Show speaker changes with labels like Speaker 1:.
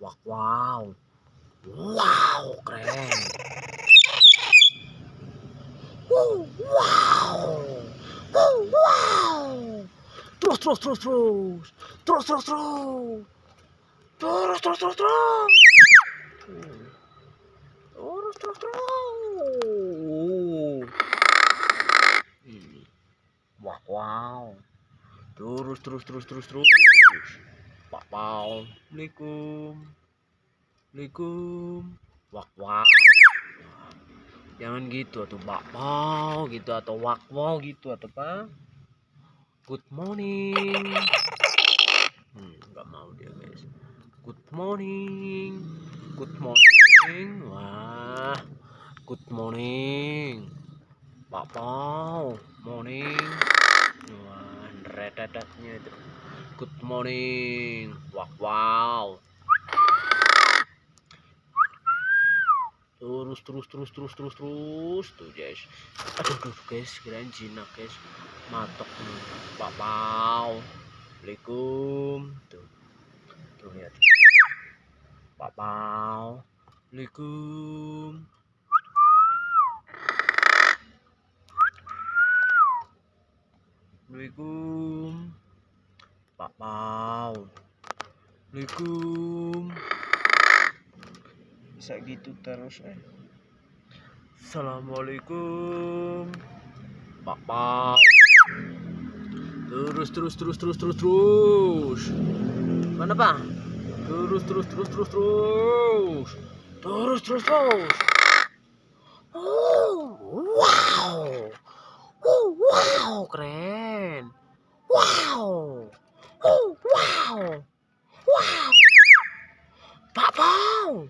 Speaker 1: Wow. Wow, keren. Wow. Wow. Terus terus terus terus. Terus terus terus. Terus terus terus terus. Terus terus terus. Wow. Terus terus terus terus terus. Wow. Assalamualaikum. Assalamualaikum. Wow. Jangan gitu atau bakpao gitu atau wakwo gitu atau apa? Good morning. Nggak mau dia guys. Good morning. Good morning. Wah. Good morning. Bakpao. Morning. Wah, redadatnya itu. Good morning. Wow. Terus tuh guys. Aduh guys, kirain jinak guys. Matok nih. Bakpao. Assalamualaikum. Tuh lihat. Bakpao. Assalamualaikum. Assalamualaikum. Bakpao. Assalamualaikum. Bisa gitu terus Assalamualaikum. Bakpao. Terus. Mana Pak? Terus. Wow. Wow, keren. Wow. Wow. Bakpao.